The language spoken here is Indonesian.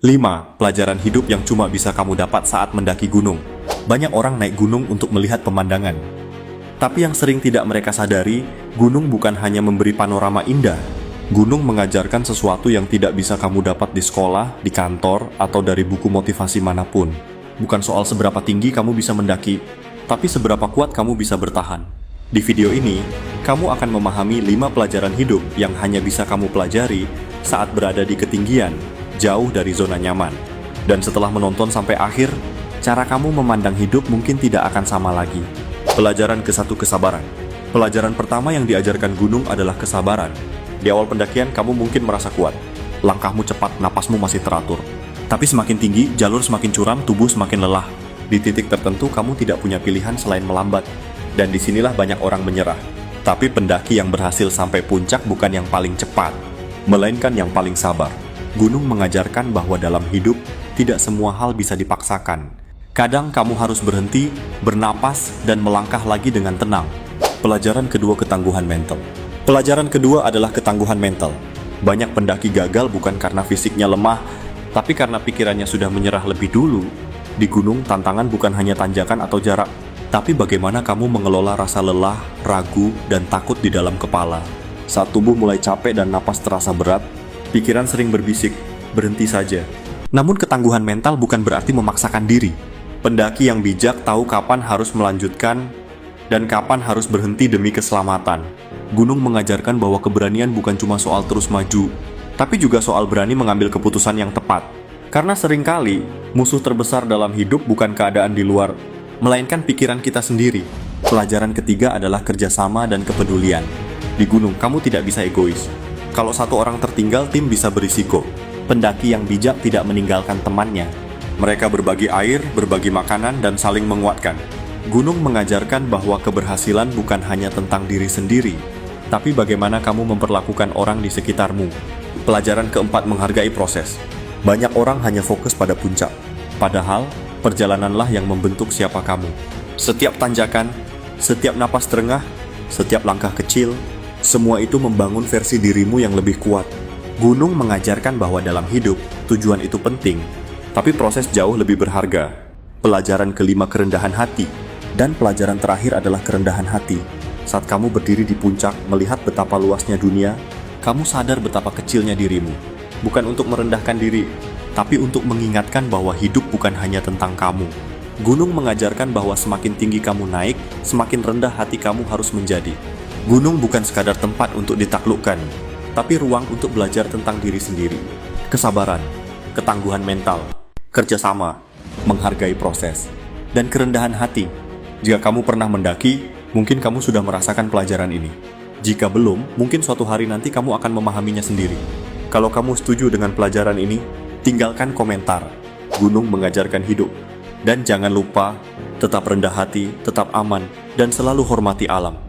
5. Pelajaran hidup yang cuma bisa kamu dapat saat mendaki gunung. Banyak orang naik gunung untuk melihat pemandangan. Tapi yang sering tidak mereka sadari, gunung bukan hanya memberi panorama indah. Gunung mengajarkan sesuatu yang tidak bisa kamu dapat di sekolah, di kantor, atau dari buku motivasi manapun. Bukan soal seberapa tinggi kamu bisa mendaki, tapi seberapa kuat kamu bisa bertahan. Di video ini, kamu akan memahami 5 pelajaran hidup yang hanya bisa kamu pelajari saat berada di ketinggian, jauh dari zona nyaman. Dan setelah menonton sampai akhir, cara kamu memandang hidup mungkin tidak akan sama lagi. Pelajaran ke-1, kesabaran. Pelajaran pertama yang diajarkan gunung adalah kesabaran. Di awal pendakian, kamu mungkin merasa kuat. Langkahmu cepat, napasmu masih teratur. Tapi semakin tinggi, jalur semakin curam, tubuh semakin lelah. Di titik tertentu, kamu tidak punya pilihan selain melambat. Dan disinilah banyak orang menyerah. Tapi pendaki yang berhasil sampai puncak bukan yang paling cepat, melainkan yang paling sabar. Gunung mengajarkan bahwa dalam hidup, tidak semua hal bisa dipaksakan. Kadang kamu harus berhenti, bernapas, dan melangkah lagi dengan tenang. Pelajaran kedua, ketangguhan mental. Pelajaran kedua adalah ketangguhan mental. Banyak pendaki gagal bukan karena fisiknya lemah, tapi karena pikirannya sudah menyerah lebih dulu. Di gunung, tantangan bukan hanya tanjakan atau jarak, tapi bagaimana kamu mengelola rasa lelah, ragu, dan takut di dalam kepala. Saat tubuh mulai capek dan napas terasa berat, pikiran sering berbisik, berhenti saja. Namun ketangguhan mental bukan berarti memaksakan diri. Pendaki yang bijak tahu kapan harus melanjutkan dan kapan harus berhenti demi keselamatan. Gunung mengajarkan bahwa keberanian bukan cuma soal terus maju, tapi juga soal berani mengambil keputusan yang tepat. Karena seringkali, musuh terbesar dalam hidup bukan keadaan di luar, melainkan pikiran kita sendiri. Pelajaran ketiga adalah kerjasama dan kepedulian. Di gunung, kamu tidak bisa egois. Kalau satu orang tertinggal, tim bisa berisiko. Pendaki yang bijak tidak meninggalkan temannya. Mereka berbagi air, berbagi makanan, dan saling menguatkan. Gunung mengajarkan bahwa keberhasilan bukan hanya tentang diri sendiri, tapi bagaimana kamu memperlakukan orang di sekitarmu. Pelajaran keempat, menghargai proses. Banyak orang hanya fokus pada puncak, padahal perjalananlah yang membentuk siapa kamu. Setiap tanjakan, setiap napas terengah, setiap langkah kecil, semua itu membangun versi dirimu yang lebih kuat. Gunung mengajarkan bahwa dalam hidup, tujuan itu penting, tapi proses jauh lebih berharga. Pelajaran kelima, kerendahan hati. Dan pelajaran terakhir adalah kerendahan hati. Saat kamu berdiri di puncak, melihat betapa luasnya dunia, kamu sadar betapa kecilnya dirimu. Bukan untuk merendahkan diri, tapi untuk mengingatkan bahwa hidup bukan hanya tentang kamu. Gunung mengajarkan bahwa semakin tinggi kamu naik, semakin rendah hati kamu harus menjadi. Gunung bukan sekadar tempat untuk ditaklukkan, tapi ruang untuk belajar tentang diri sendiri. Kesabaran, ketangguhan mental, kerjasama, menghargai proses, dan kerendahan hati. Jika kamu pernah mendaki, mungkin kamu sudah merasakan pelajaran ini. Jika belum, mungkin suatu hari nanti kamu akan memahaminya sendiri. Kalau kamu setuju dengan pelajaran ini, tinggalkan komentar. Gunung mengajarkan hidup. Dan jangan lupa, tetap rendah hati, tetap aman, dan selalu hormati alam.